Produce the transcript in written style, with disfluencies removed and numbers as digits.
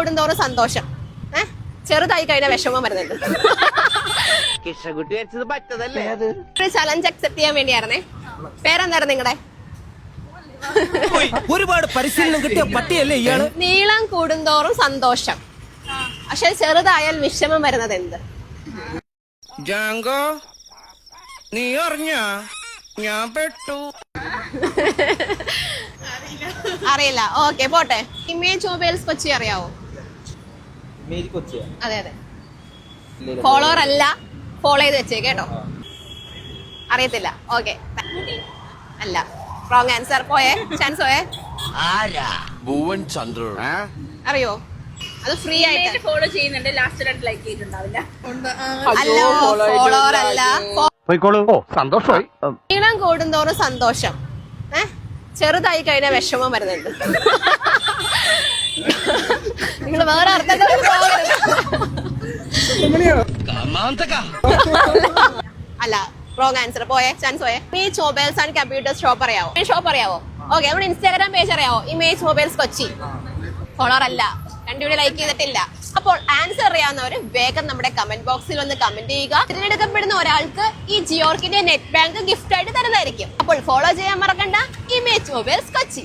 കൂടുന്തോറും സന്തോഷം, ചെറുതായി കഴിഞ്ഞാൽ വിഷമം വരുന്നുണ്ട്. ഒരു ചലഞ്ച് അക്സെപ്റ്റ് ചെയ്യാൻ വേണ്ടിയായിരുന്നേ. പേരെന്തായിരുന്നു നിങ്ങളുടെ? ഒരുപാട് പരിശീലനം കിട്ടിയ പട്ടിയല്ലേ ഇയാള്. നീളം കൂടുന്തോറും സന്തോഷം, പക്ഷെ ചെറുതായാൽ വിഷമം വരുന്നത് എന്ത്? ജാങ്കോ, നീ അറിഞ്ഞ ഞാൻ പെട്ടു. അറിയില്ല. ഓക്കെ, പോട്ടെ. ഇമേജ് മൊബൈൽസ് കൊച്ചി അറിയാവോ? അതെ അതെ. ഫോളോവർ അല്ല, ഫോളോ ചെയ്ത് വെച്ചേ കേട്ടോ. അറിയത്തില്ല. ഓക്കെ, അല്ല. Wrong answer. പോയേ, ചാൻസ് പോയേ. അറിയോ? അത് ഫ്രീ ആയിട്ട് ഫോളോ ചെയ്യുന്നുണ്ട്. ലാസ്റ്റ് 2 ലൈക്ക് ചെയ്തിട്ടുണ്ടാവില്ല. അല്ല, ഫോളോവർ അല്ല. സന്തോഷമായി. നീളം കൂടുന്തോറും സന്തോഷം, ചെറുതായി കഴിഞ്ഞാൽ വിഷമം വരുന്നുണ്ട്. നിങ്ങൾ വേറെ അർത്ഥത്തിൽ അല്ല. Wrong answer. പോയേ, ചാൻസ് പോയേ. Image mobiles and computer shop അറിയാവോ? ഷോപ്പ് അറിയാവോ? ഓക്കെ, നമ്മുടെ ഇൻസ്റ്റാഗ്രാം പേജ് അറിയാവോ? Image mobiles Kochi. ഫോളോവർ അല്ല, രണ്ടുപേരും ലൈക്ക് ചെയ്തിട്ടില്ല. അപ്പോൾ ആൻസർ അറിയാവുന്നവര് വേഗം നമ്മുടെ കമന്റ് ബോക്സിൽ ഒന്ന് കമന്റ് ചെയ്യുക. തിരഞ്ഞെടുക്കപ്പെടുന്ന ഒരാൾക്ക് ഈ ജിയോർക്കിന്റെ നെറ്റ് ബാങ്ക് ഗിഫ്റ്റ് ആയിട്ട് തരുന്നതായിരിക്കും. അപ്പോൾ ഫോളോ ചെയ്യാൻ മറക്കണ്ട ഇമേജ് മൊബൈൽസ് കൊച്ചി.